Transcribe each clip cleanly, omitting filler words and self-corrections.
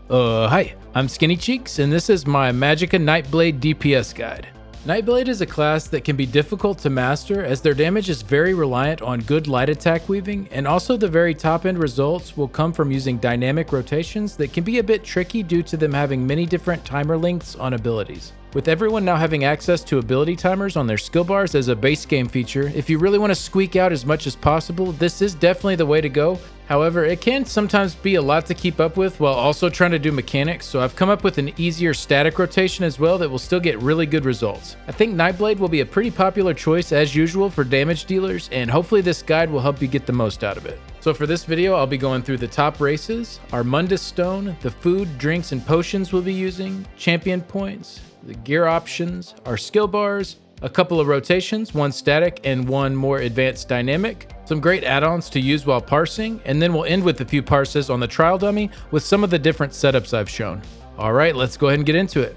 Hi, I'm Skinny Cheeks, and this is my Magicka Nightblade DPS guide. Nightblade is a class that can be difficult to master as their damage is very reliant on good light attack weaving, and also the very top end results will come from using dynamic rotations that can be a bit tricky due to them having many different timer lengths on abilities. With everyone now having access to ability timers on their skill bars as a base game feature, if you really want to squeak out as much as possible, this is definitely the way to go. However, it can sometimes be a lot to keep up with while also trying to do mechanics, so I've come up with an easier static rotation as well that will still get really good results. I think Nightblade will be a pretty popular choice as usual for damage dealers, and hopefully this guide will help you get the most out of it. So for this video, I'll be going through the top races, our Mundus Stone, the food, drinks, and potions we'll be using, champion points, the gear options, our skill bars, a couple of rotations, one static and one more advanced dynamic, some great add-ons to use while parsing, and then we'll end with a few parses on the trial dummy with some of the different setups I've shown. Alright, let's go ahead and get into it.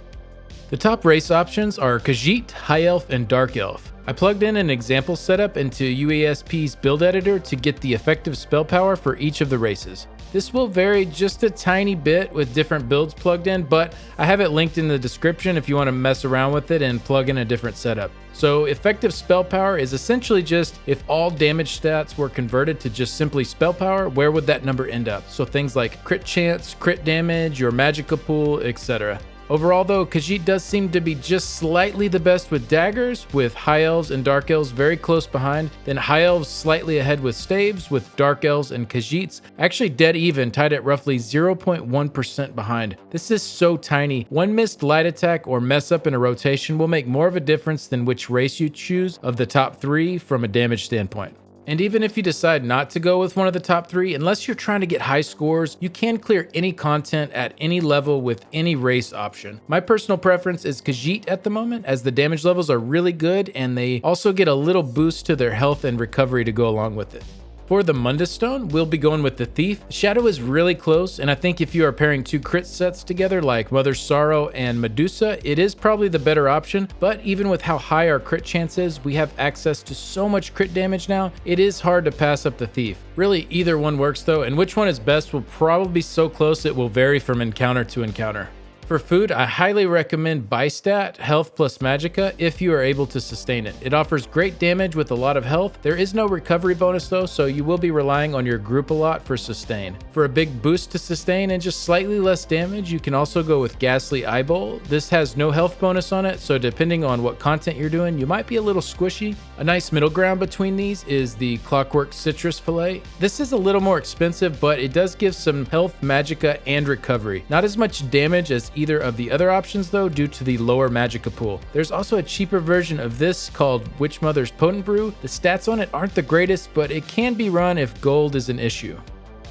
The top race options are Khajiit, High Elf, and Dark Elf. I plugged in an example setup into UASP's build editor to get the effective spell power for each of the races. This will vary just a tiny bit with different builds plugged in, but I have it linked in the description if you want to mess around with it and plug in a different setup. So effective spell power is essentially just if all damage stats were converted to just simply spell power, where would that number end up? So things like crit chance, crit damage, your Magicka pool, etc. Overall though, Khajiit does seem to be just slightly the best with daggers, with High Elves and Dark Elves very close behind, then High Elves slightly ahead with staves, with Dark Elves and Khajiits actually dead even, tied at roughly 0.1% behind. This is so tiny. One missed light attack or mess up in a rotation will make more of a difference than which race you choose of the top three from a damage standpoint. And even if you decide not to go with one of the top three, unless you're trying to get high scores, you can clear any content at any level with any race option. My personal preference is Khajiit at the moment, as the damage levels are really good and they also get a little boost to their health and recovery to go along with it. For the Mundus Stone, we'll be going with the Thief. Shadow is really close, and I think if you are pairing two crit sets together like Mother's Sorrow and Medusa, it is probably the better option, but even with how high our crit chance is, we have access to so much crit damage now, it is hard to pass up the Thief. Really, either one works though, and which one is best will probably be so close it will vary from encounter to encounter. For food, I highly recommend Bystat, Health plus Magicka, if you are able to sustain it. It offers great damage with a lot of health. There is no recovery bonus though, so you will be relying on your group a lot for sustain. For a big boost to sustain and just slightly less damage, you can also go with Ghastly Eyebolt. This has no health bonus on it, so depending on what content you're doing, you might be a little squishy. A nice middle ground between these is the Clockwork Citrus Fillet. This is a little more expensive, but it does give some health, Magicka, and recovery. Not as much damage as either of the other options though, due to the lower Magicka pool. There's also a cheaper version of this called Witch Mother's Potent Brew. The stats on it aren't the greatest, but it can be run if gold is an issue.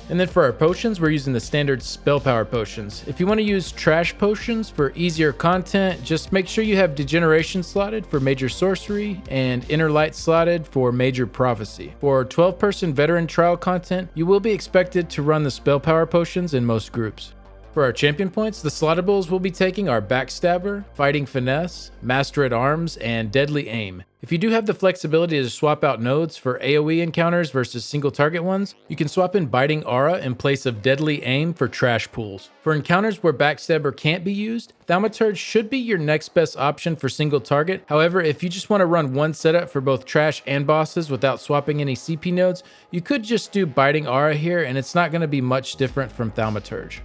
And then for our potions, we're using the standard spell power potions. If you want to use trash potions for easier content, just make sure you have Degeneration slotted for major sorcery and Inner Light slotted for major prophecy. For 12-person veteran trial content, you will be expected to run the spell power potions in most groups. For our champion points, the slottables we'll be taking are Backstabber, Fighting Finesse, Master at Arms, and Deadly Aim. If you do have the flexibility to swap out nodes for AoE encounters versus single target ones, you can swap in Biting Aura in place of Deadly Aim for trash pools. For encounters where Backstabber can't be used, Thaumaturge should be your next best option for single target. However, if you just want to run one setup for both trash and bosses without swapping any CP nodes, you could just do Biting Aura here and it's not going to be much different from Thaumaturge.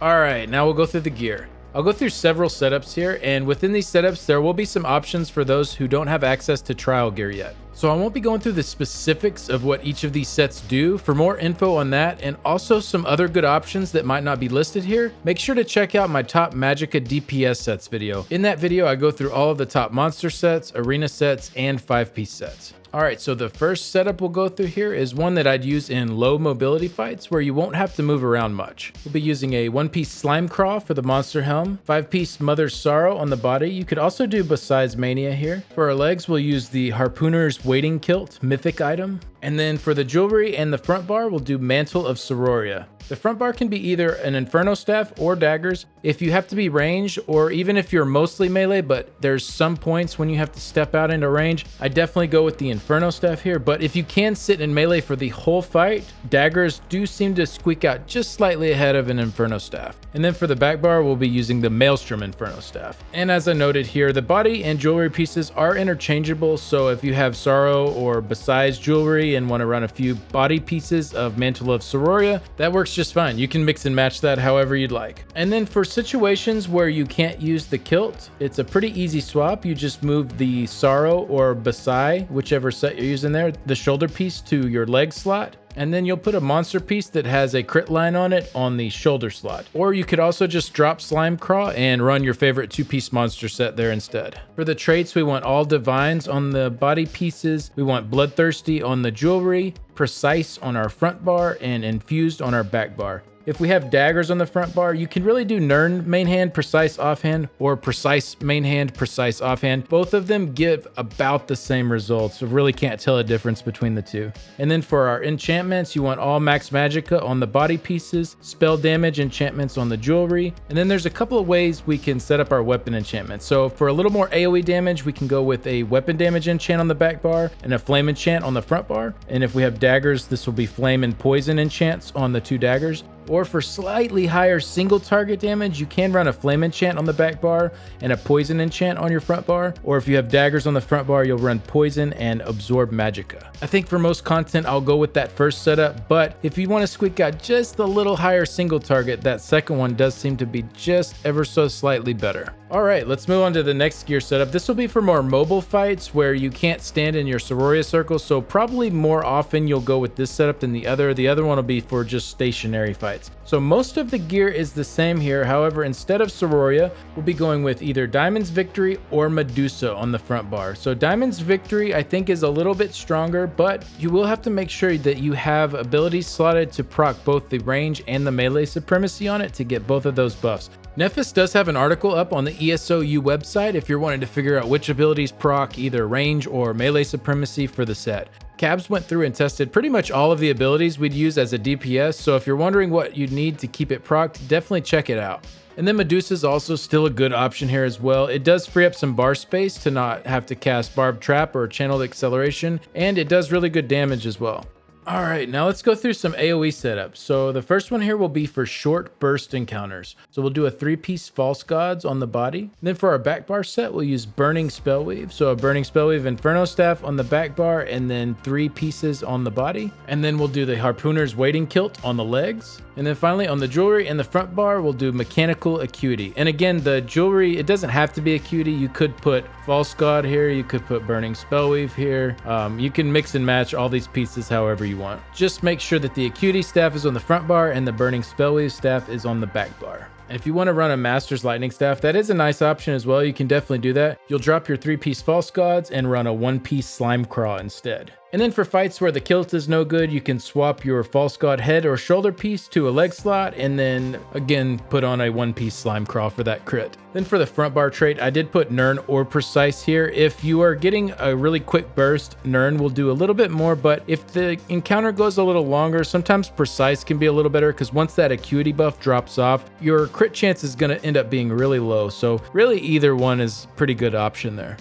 Alright, now we'll go through the gear. I'll go through several setups here, and within these setups there will be some options for those who don't have access to trial gear yet. So I won't be going through the specifics of what each of these sets do. For more info on that and also some other good options that might not be listed here, make sure to check out my top Magicka DPS sets video. In that video I go through all of the top monster sets, arena sets, and 5-piece sets. Alright, so the first setup we'll go through here is one that I'd use in low mobility fights where you won't have to move around much. We'll be using a 1-piece Slimecraw for the monster helm, 5-piece Mother's Sorrow on the body. You could also do Bahsei's Mania here. For our legs, we'll use the Harpooner's Wading Kilt mythic item. And then for the jewelry and the front bar, we'll do Mantle of Siroria. The front bar can be either an Inferno Staff or daggers. If you have to be ranged, or even if you're mostly melee, but there's some points when you have to step out into range, I definitely go with the Inferno Staff here. But if you can sit in melee for the whole fight, daggers do seem to squeak out just slightly ahead of an Inferno Staff. And then for the back bar, we'll be using the Maelstrom Inferno Staff. And as I noted here, the body and jewelry pieces are interchangeable, so if you have Sorrow or Bahsei's jewelry and want to run a few body pieces of Mantle of Siroria, that works just fine. You can mix and match that however you'd like. And then for situations where you can't use the Kilt, it's a pretty easy swap. You just move the Sorrow or Bahsei, whichever set you're using there, the shoulder piece to your leg slot. And then you'll put a monster piece that has a crit line on it on the shoulder slot. Or you could also just drop Slimecraw and run your favorite 2-piece monster set there instead. For the traits, we want all divines on the body pieces. We want bloodthirsty on the jewelry, precise on our front bar, and infused on our back bar. If we have daggers on the front bar, you can really do Nern main hand, precise offhand, or precise main hand, precise offhand. Both of them give about the same results, so really can't tell a difference between the two. And then for our enchantments, you want all max magicka on the body pieces, spell damage enchantments on the jewelry, and then there's a couple of ways we can set up our weapon enchantments. So for a little more AoE damage, we can go with a weapon damage enchant on the back bar and a flame enchant on the front bar. And if we have daggers, this will be flame and poison enchants on the 2 daggers. Or for slightly higher single target damage, you can run a flame enchant on the back bar and a poison enchant on your front bar. Or if you have daggers on the front bar, you'll run poison and absorb magicka. I think for most content, I'll go with that first setup, but if you want to squeak out just a little higher single target, that second one does seem to be just ever so slightly better. All right, let's move on to the next gear setup. This will be for more mobile fights where you can't stand in your Siroria circle, so probably more often you'll go with this setup than the other. The other one will be for just stationary fights. So most of the gear is the same here. However, instead of Siroria, we'll be going with either Diamond's Victory or Medusa on the front bar. So Diamond's Victory, I think, is a little bit stronger, but you will have to make sure that you have abilities slotted to proc both the range and the melee supremacy on it to get both of those buffs. Nephis does have an article up on the ESOU website if you're wanting to figure out which abilities proc either range or melee supremacy for the set. Cabs went through and tested pretty much all of the abilities we'd use as a DPS, so if you're wondering what you'd need to keep it procced, definitely check it out. And then Medusa is also still a good option here as well. It does free up some bar space to not have to cast Barbed Trap or Channeled Acceleration, and it does really good damage as well. All right, now let's go through some AoE setups. So the first one here will be for short burst encounters. So we'll do a 3-piece False Gods on the body. Then for our back bar set, we'll use Burning Spellweave. So a Burning Spellweave Inferno Staff on the back bar and then 3 pieces on the body. And then we'll do the Harpooner's Wading Kilt on the legs. And then finally on the jewelry and the front bar, we'll do Mechanical Acuity. And again, the jewelry, it doesn't have to be Acuity. You could put False God here. You could put Burning Spellweave here. You can mix and match all these pieces however you want. Just make sure that the Acuity staff is on the front bar and the Burning Spellweave staff is on the back bar. And if you want to run a Master's Lightning Staff, that is a nice option as well. You can definitely do that. You'll drop your 3-piece False Gods and run a 1-piece Slimecraw instead. And then for fights where the Kilt is no good, you can swap your False God head or shoulder piece to a leg slot and then again put on a 1-piece Slimecraw for that crit. Then for the front bar trait, I did put Nern or Precise here. If you are getting a really quick burst, Nern will do a little bit more, but if the encounter goes a little longer, sometimes Precise can be a little better because once that Acuity buff drops off, your crit chance is going to end up being really low. So really either one is a pretty good option there.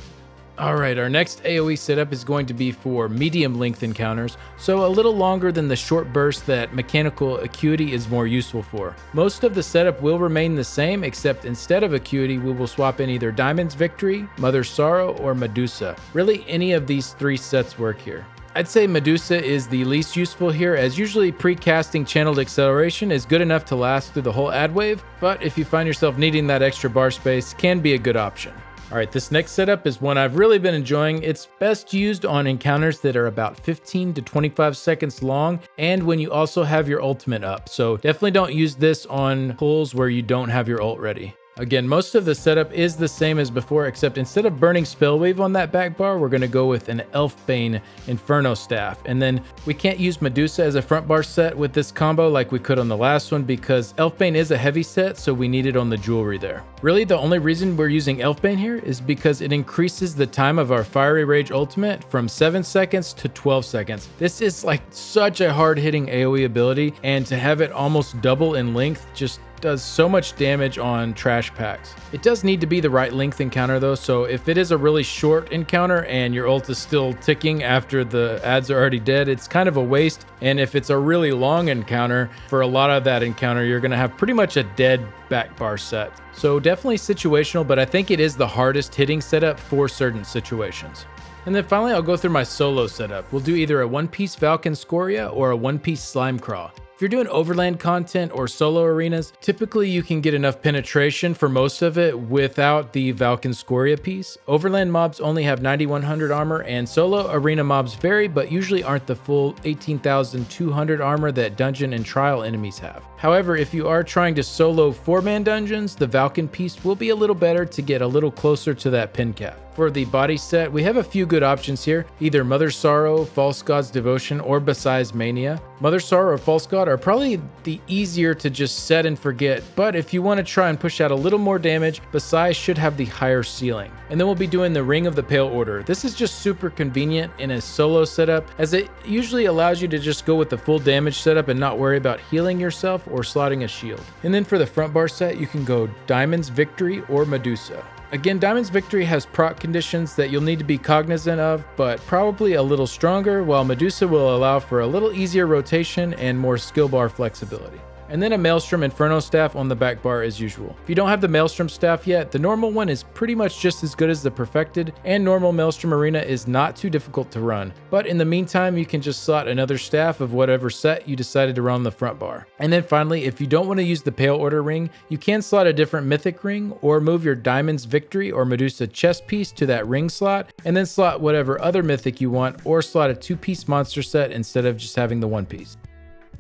All right, our next AoE setup is going to be for medium length encounters, so a little longer than the short burst that Mechanical Acuity is more useful for. Most of the setup will remain the same, except instead of Acuity, we will swap in either Diamond's Victory, Mother's Sorrow, or Medusa. Really, any of these 3 sets work here. I'd say Medusa is the least useful here, as usually pre-casting Channeled Acceleration is good enough to last through the whole ad wave, but if you find yourself needing that extra bar space, can be a good option. All right, this next setup is one I've really been enjoying. It's best used on encounters that are about 15 to 25 seconds long and when you also have your ultimate up. So definitely don't use this on pulls where you don't have your ult ready. Again, most of the setup is the same as before, except instead of burning Spellweave on that back bar, we're going to go with an Elfbane Inferno Staff. And then we can't use Medusa as a front bar set with this combo like we could on the last one because Elfbane is a heavy set, so we need it on the jewelry there. Really, the only reason we're using Elfbane here is because it increases the time of our Fiery Rage ultimate from 7 seconds to 12 seconds. This is like such a hard-hitting AoE ability, and to have it almost double in length just does so much damage on trash packs. It does need to be the right length encounter though, so if it is a really short encounter and your ult is still ticking after the ads are already dead, it's kind of a waste. And if it's a really long encounter, for a lot of that encounter, you're gonna have pretty much a dead back bar set. So definitely situational, but I think it is the hardest hitting setup for certain situations. And then finally, I'll go through my solo setup. We'll do either a one-piece Valken Scoria or a one-piece Slimecraw. If you're doing overland content or solo arenas, typically you can get enough penetration for most of it without the Valken Scoria piece. Overland mobs only have 9100 armor, and solo arena mobs vary, but usually aren't the full 18,200 armor that dungeon and trial enemies have. However, if you are trying to solo 4-man dungeons, the Valken piece will be a little better to get a little closer to that pin cap. For the body set, we have a few good options here, either Mother's Sorrow, False God's Devotion, or Bahsei's Mania. Mother's Sorrow or False God are probably the easier to just set and forget, but if you want to try and push out a little more damage, Bahsei should have the higher ceiling. And then we'll be doing the Ring of the Pale Order. This is just super convenient in a solo setup, as it usually allows you to just go with the full damage setup and not worry about healing yourself or slotting a shield. And then for the front bar set, you can go Diamond's Victory or Medusa. Again, Diamond's Victory has proc conditions that you'll need to be cognizant of, but probably a little stronger, while Medusa will allow for a little easier rotation and more skill bar flexibility. And then a Maelstrom Inferno Staff on the back bar as usual. If you don't have the Maelstrom Staff yet, the normal one is pretty much just as good as the Perfected, and normal Maelstrom Arena is not too difficult to run. But in the meantime, you can just slot another staff of whatever set you decided to run on the front bar. And then finally, if you don't want to use the Pale Order ring, you can slot a different mythic ring, or move your Diamond's Victory or Medusa chest piece to that ring slot, and then slot whatever other mythic you want, or slot a 2-piece monster set instead of just having the 1-piece.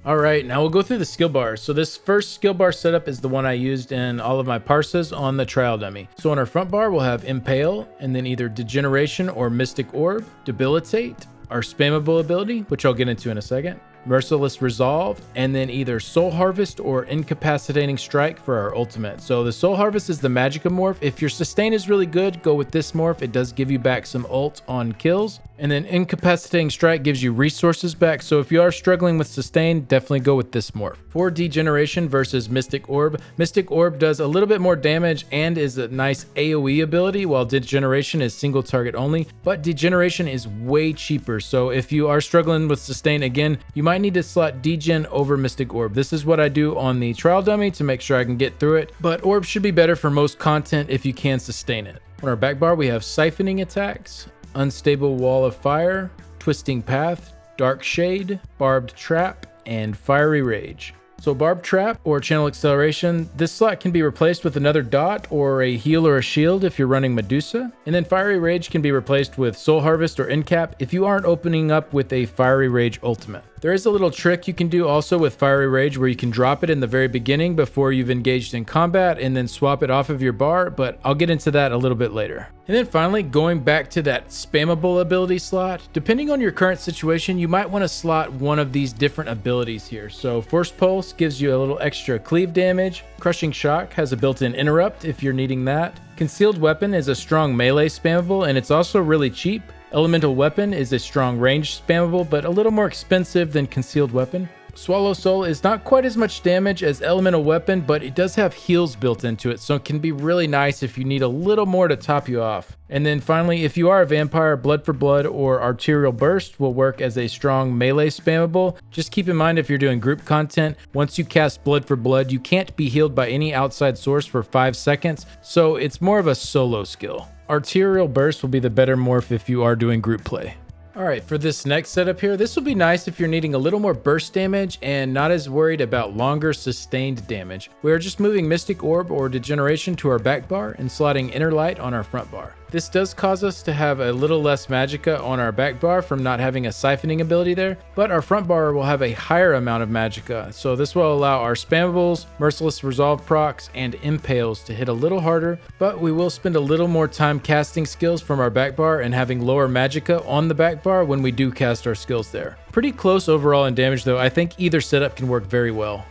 Alright, now we'll go through the skill bars. So this first skill bar setup is the one I used in all of my parses on the trial dummy. So on our front bar, we'll have Impale, and then either Degeneration or Mystic Orb, Debilitate, our spammable ability, which I'll get into in a second, Merciless Resolve, and then either Soul Harvest or Incapacitating Strike for our ultimate. So the Soul Harvest is the Magicka morph. If your sustain is really good, go with this morph. It does give you back some ult on kills. And then Incapacitating Strike gives you resources back. So if you are struggling with sustain, definitely go with this morph. For Degeneration versus Mystic Orb, Mystic Orb does a little bit more damage and is a nice AoE ability, while Degeneration is single target only. But Degeneration is way cheaper. So if you are struggling with sustain, again, you might need to slot Degen over Mystic Orb. This is what I do on the trial dummy to make sure I can get through it. But Orb should be better for most content if you can sustain it. On our back bar, we have Siphoning Attacks, Unstable Wall of Fire, Twisting Path, Dark Shade, Barbed Trap, and Fiery Rage. So Barbed Trap or Channel Acceleration, this slot can be replaced with another dot or a heal or a shield if you're running Medusa. And then Fiery Rage can be replaced with Soul Harvest or Incap if you aren't opening up with a Fiery Rage ultimate. There is a little trick you can do also with Fiery Rage where you can drop it in the very beginning before you've engaged in combat and then swap it off of your bar, but I'll get into that a little bit later. And then finally, going back to that spammable ability slot, depending on your current situation, you might want to slot one of these different abilities here. So Force Pulse gives you a little extra cleave damage. Crushing Shock has a built-in interrupt if you're needing that. Concealed Weapon is a strong melee spammable, and it's also really cheap. Elemental Weapon is a strong range spammable, but a little more expensive than Concealed Weapon. Swallow Soul is not quite as much damage as Elemental Weapon, but it does have heals built into it, so it can be really nice if you need a little more to top you off. And then finally, if you are a vampire, Blood for Blood or Arterial Burst will work as a strong melee spammable. Just keep in mind if you're doing group content, once you cast Blood for Blood, you can't be healed by any outside source for 5 seconds, so it's more of a solo skill. Arterial Burst will be the better morph if you are doing group play. Alright, for this next setup here, this will be nice if you're needing a little more burst damage and not as worried about longer sustained damage. We are just moving Mystic Orb or Degeneration to our back bar and slotting Inner Light on our front bar. This does cause us to have a little less Magicka on our back bar from not having a siphoning ability there, but our front bar will have a higher amount of Magicka, so this will allow our spammables, Merciless Resolve procs, and impales to hit a little harder, but we will spend a little more time casting skills from our back bar and having lower Magicka on the back bar when we do cast our skills there. Pretty close overall in damage though. I think either setup can work very well.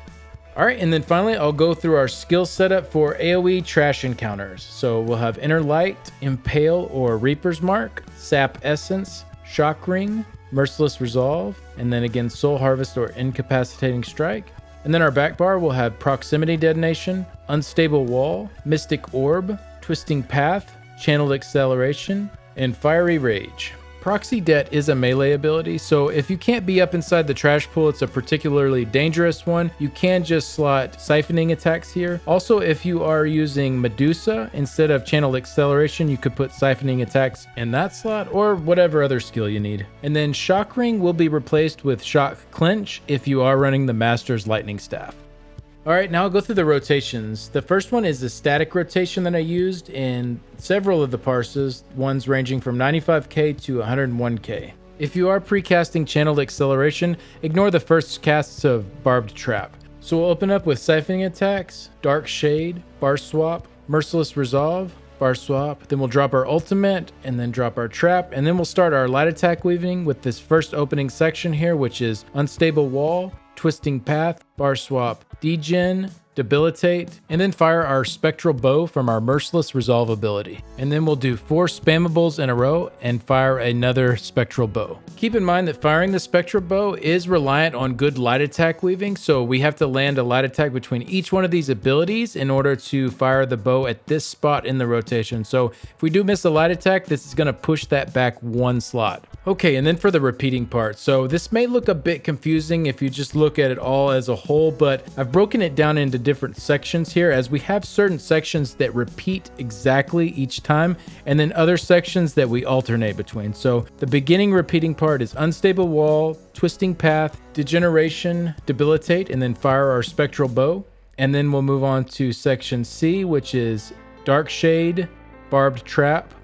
Alright, and then finally I'll go through our skill setup for AoE trash encounters. So we'll have Inner Light, Impale or Reaper's Mark, Sap Essence, Shock Ring, Merciless Resolve, and then again Soul Harvest or Incapacitating Strike. And then our back bar will have Proximity Detonation, Unstable Wall, Mystic Orb, Twisting Path, Channeled Acceleration, and Fiery Rage. Proxy Det is a melee ability, so if you can't be up inside the trash pool, it's a particularly dangerous one. You can just slot siphoning attacks here. Also, if you are using Medusa instead of Channeled Acceleration, you could put siphoning attacks in that slot or whatever other skill you need. And then Shock Ring will be replaced with Shock Clinch if you are running the Master's Lightning Staff. Alright, now I'll go through the rotations. The first one is the static rotation that I used in several of the parses, ones ranging from 95k to 101k. If you are pre-casting Channeled Acceleration, ignore the first casts of Barbed Trap. So we'll open up with Siphoning Attacks, Dark Shade, Bar Swap, Merciless Resolve, Bar Swap, then we'll drop our ultimate, and then drop our trap, and then we'll start our light attack weaving with this first opening section here, which is Unstable Wall, Twisting Path, Bar Swap, Degen, Debilitate, and then fire our Spectral Bow from our Merciless Resolve ability. And then we'll do 4 spammables in a row and fire another Spectral Bow. Keep in mind that firing the Spectral Bow is reliant on good light attack weaving, so we have to land a light attack between each one of these abilities in order to fire the bow at this spot in the rotation. So if we do miss a light attack, this is going to push that back 1 slot. Okay, and then for the repeating part. So this may look a bit confusing if you just look at it all as a whole, but I've broken it down into different sections here, as we have certain sections that repeat exactly each time, and then other sections that we alternate between. So the beginning repeating part is Unstable Wall, Twisting Path, Degeneration, Debilitate, and then fire our Spectral Bow. And then we'll move on to section C, which is Dark Shade, Barbed Trap,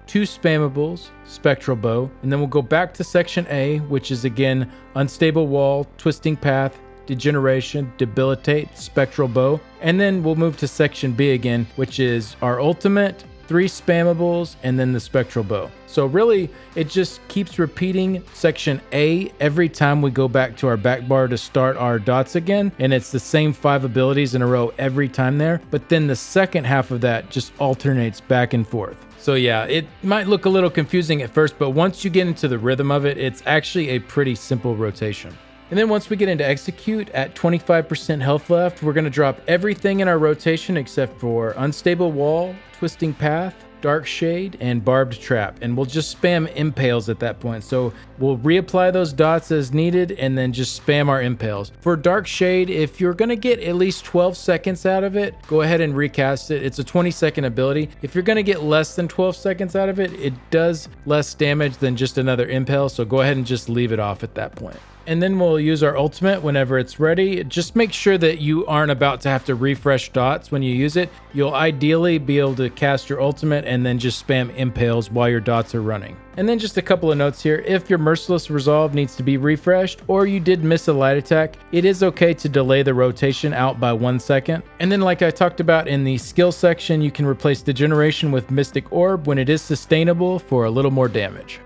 2 spammables, Spectral Bow, and then we'll go back to section A, which is again Unstable Wall, Twisting Path, Degeneration, Debilitate, Spectral Bow, and then we'll move to section B again, which is our ultimate, 3 spammables, and then the Spectral Bow. So really, it just keeps repeating section A every time we go back to our back bar to start our dots again, and it's the same 5 abilities in a row every time there, but then the second half of that just alternates back and forth. So yeah, it might look a little confusing at first, but once you get into the rhythm of it, it's actually a pretty simple rotation. And then once we get into execute at 25% health left, we're going to drop everything in our rotation except for Unstable Wall, Twisting Path, Dark Shade, and Barbed Trap. And we'll just spam impales at that point. So we'll reapply those dots as needed and then just spam our impales. For Dark Shade, if you're going to get at least 12 seconds out of it, go ahead and recast it. It's a 20-second ability. If you're going to get less than 12 seconds out of it, it does less damage than just another impale. So go ahead and just leave it off at that point. And then we'll use our ultimate whenever it's ready. Just make sure that you aren't about to have to refresh dots when you use it. You'll ideally be able to cast your ultimate and then just spam impales while your dots are running. And then just a couple of notes here. If your Merciless Resolve needs to be refreshed or you did miss a light attack, it is okay to delay the rotation out by 1 second. And then like I talked about in the skill section, you can replace Degeneration with Mystic Orb when it is sustainable for a little more damage.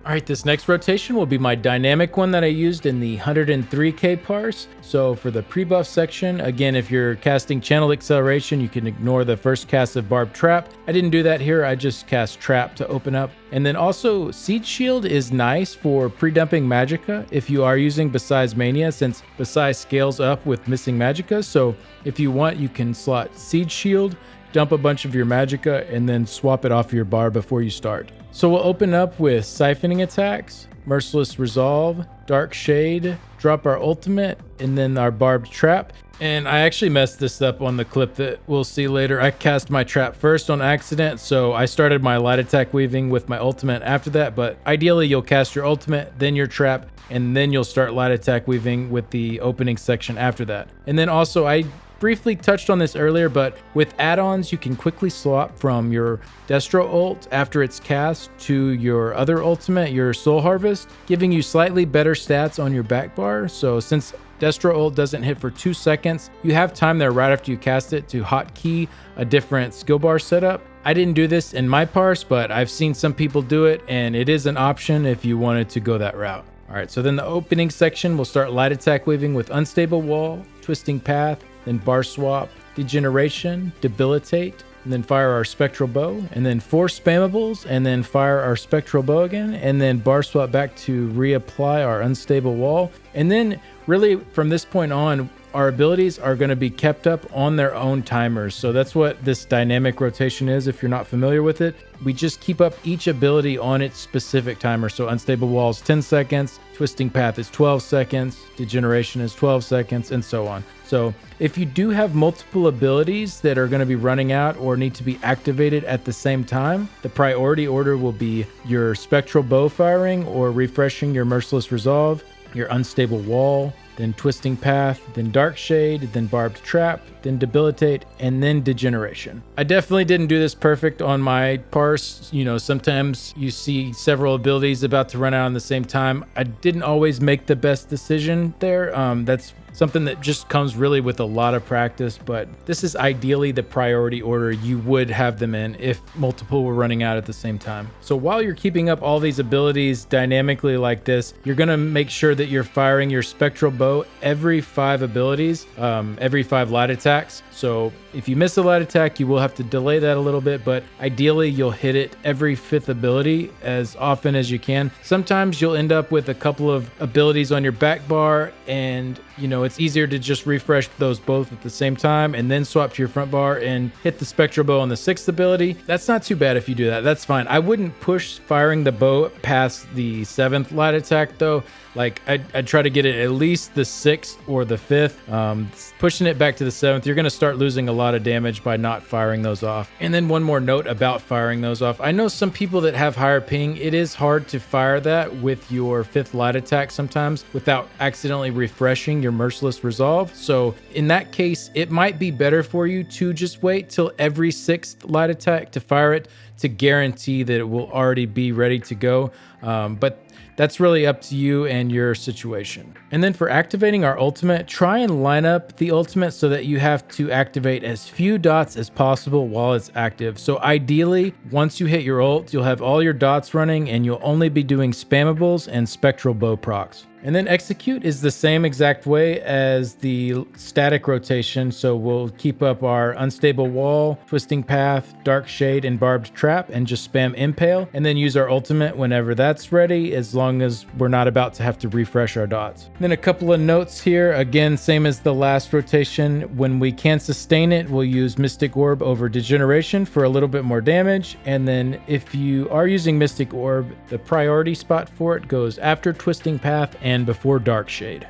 Alright, this next rotation will be my dynamic one that I used in the 103k parse. So for the pre-buff section, again, if you're casting Channeled Acceleration, you can ignore the first cast of Barbed Trap. I didn't do that here, I just cast Trap to open up. And then also, Siege Shield is nice for pre-dumping Magicka if you are using Bahsei's Mania, since Bahsei scales up with missing Magicka. So if you want, you can slot Siege Shield, dump a bunch of your Magicka, and then swap it off your bar before you start. So we'll open up with Siphoning Attacks, Merciless Resolve, Dark Shade, drop our ultimate, and then our Barbed Trap. And I actually messed this up on the clip that we'll see later. I cast my trap first on accident, so I started my light attack weaving with my ultimate after that, but ideally you'll cast your ultimate, then your trap, and then you'll start light attack weaving with the opening section after that. And then also I briefly touched on this earlier, but with add-ons, you can quickly swap from your Destro ult after it's cast to your other ultimate, your Soul Harvest, giving you slightly better stats on your back bar. So since Destro ult doesn't hit for 2 seconds, you have time there right after you cast it to hotkey a different skill bar setup. I didn't do this in my parse, but I've seen some people do it, and it is an option if you wanted to go that route. All right, so then the opening section, we'll start light attack weaving with Unstable Wall, Twisting Path, then Bar Swap, Degeneration, Debilitate, and then fire our Spectral Bow, and then 4 spammables, and then fire our Spectral Bow again, and then Bar Swap back to reapply our Unstable Wall. And then really from this point on, our abilities are going to be kept up on their own timers. So that's what this dynamic rotation is if you're not familiar with it. We just keep up each ability on its specific timer. So Unstable Wall is 10 seconds, Twisting Path is 12 seconds, Degeneration is 12 seconds, and so on. So if you do have multiple abilities that are going to be running out or need to be activated at the same time, the priority order will be your Spectral Bow firing or refreshing your Merciless Resolve, your Unstable Wall, then Twisting Path, then Dark Shade, then Barbed Trap, then Debilitate, and then Degeneration. I definitely didn't do this perfect on my parse. You know, sometimes you see several abilities about to run out at the same time. I didn't always make the best decision there. That's something that just comes really with a lot of practice, but this is ideally the priority order you would have them in if multiple were running out at the same time. So while you're keeping up all these abilities dynamically like this, you're gonna make sure that you're firing your Spectral Bow every 5 abilities, every 5 light attacks. So if you miss a light attack, you will have to delay that a little bit, but ideally you'll hit it every 5th ability as often as you can. Sometimes you'll end up with a couple of abilities on your back bar, and you know, it's easier to just refresh those both at the same time and then swap to your front bar and hit the Spectral Bow on the 6th ability. That's not too bad if you do that. That's fine. I wouldn't push firing the bow past the 7th light attack though. Like I'd try to get it at least the 6th or the 5th. Pushing it back to the 7th, you're going to start losing a lot of damage by not firing those off. And then one more note about firing those off. I know some people that have higher ping, it is hard to fire that with your 5th light attack sometimes without accidentally refreshing your Merciless Resolve. So in that case, it might be better for you to just wait till every 6th light attack to fire it to guarantee that it will already be ready to go. But that's really up to you and your situation. And then for activating our ultimate, try and line up the ultimate so that you have to activate as few dots as possible while it's active. So ideally, once you hit your ult, you'll have all your dots running and you'll only be doing spammables and Spectral Bow procs. And then execute is the same exact way as the static rotation. So we'll keep up our Unstable Wall, Twisting Path, Dark Shade, and Barbed Trap, and just spam Impale, and then use our ultimate whenever that's ready, as long as we're not about to have to refresh our dots. And then a couple of notes here. Again, same as the last rotation. When we can sustain it, we'll use Mystic Orb over Degeneration for a little bit more damage. And then if you are using Mystic Orb, the priority spot for it goes after Twisting Path and before Dark Shade.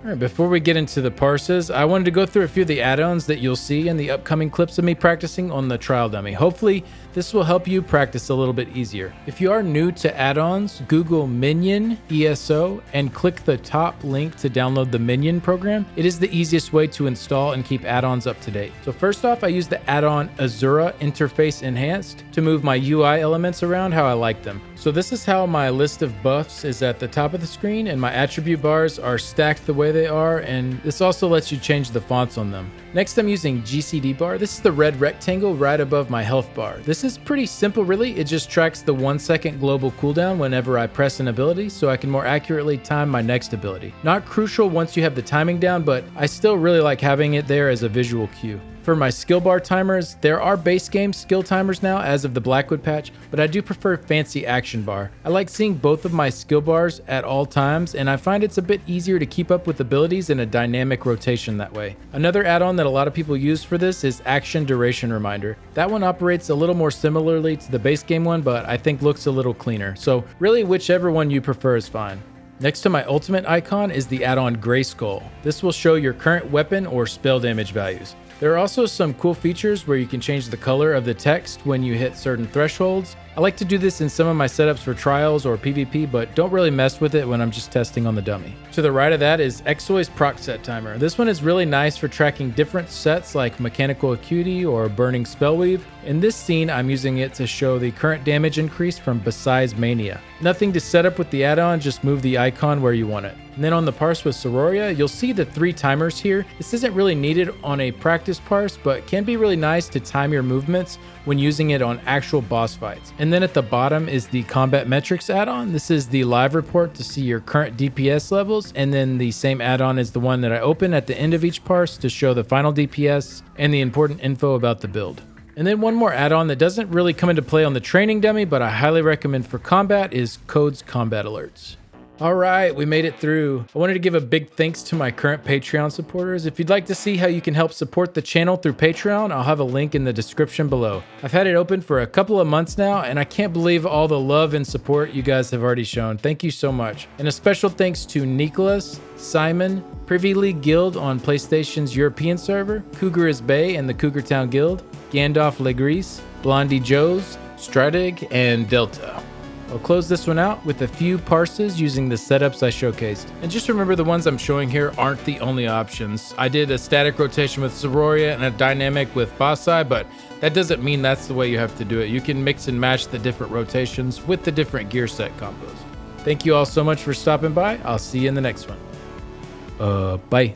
All right, before we get into the parses, I wanted to go through a few of the add-ons that you'll see in the upcoming clips of me practicing on the trial dummy. Hopefully, this will help you practice a little bit easier. If you are new to add-ons, Google Minion ESO and click the top link to download the Minion program. It is the easiest way to install and keep add-ons up to date. So first off, I use the add-on Azura Interface Enhanced to move my UI elements around how I like them. So this is how my list of buffs is at the top of the screen, and my attribute bars are stacked the way they are, and this also lets you change the fonts on them. Next, I'm using GCD bar. This is the red rectangle right above my health bar. This is pretty simple, really. It just tracks the 1-second global cooldown whenever I press an ability, so I can more accurately time my next ability. Not crucial once you have the timing down, but I still really like having it there as a visual cue. For my skill bar timers, there are base game skill timers now as of the Blackwood patch, but I do prefer fancy action bar. I like seeing both of my skill bars at all times, and I find it's a bit easier to keep up with abilities in a dynamic rotation that way. Another add-on that a lot of people use for this is Action Duration Reminder. That one operates a little more similarly to the base game one, but I think looks a little cleaner. So really, whichever one you prefer is fine. Next to my ultimate icon is the add-on Gray Skull. This will show your current weapon or spell damage values. There are also some cool features where you can change the color of the text when you hit certain thresholds. I like to do this in some of my setups for trials or PvP, but don't really mess with it when I'm just testing on the dummy. To the right of that is Exoy's proc set timer. This one is really nice for tracking different sets like Mechanical Acuity or Burning Spellweave. In this scene, I'm using it to show the current damage increase from Bahsei's Mania. Nothing to set up with the add-on, just move the icon where you want it. And then on the parse with Siroria, you'll see the 3 timers here. This isn't really needed on a practice parse, but can be really nice to time your movements when using it on actual boss fights. And then at the bottom is the combat metrics add-on. This is the live report to see your current DPS levels, and then the same add-on is the one that I open at the end of each parse to show the final DPS and the important info about the build. And then one more add-on that doesn't really come into play on the training dummy, but I highly recommend for combat is Code's Combat Alerts. All right, we made it through. I wanted to give a big thanks to my current Patreon supporters. If you'd like to see how you can help support the channel through Patreon, I'll have a link in the description below. I've had it open for a couple of months now, and I can't believe all the love and support you guys have already shown. Thank you so much. And a special thanks to Nicholas, Simon, Privy League Guild on PlayStation's European server, Cougar is Bay and the Cougar Town Guild, Gandalf Legris, Blondie Joes, Stratig, and Delta. I'll close this one out with a few parses using the setups I showcased. And just remember, the ones I'm showing here aren't the only options. I did a static rotation with Siroria and a dynamic with Bahsei, but that doesn't mean that's the way you have to do it. You can mix and match the different rotations with the different gear set combos. Thank you all so much for stopping by. I'll see you in the next one. Bye.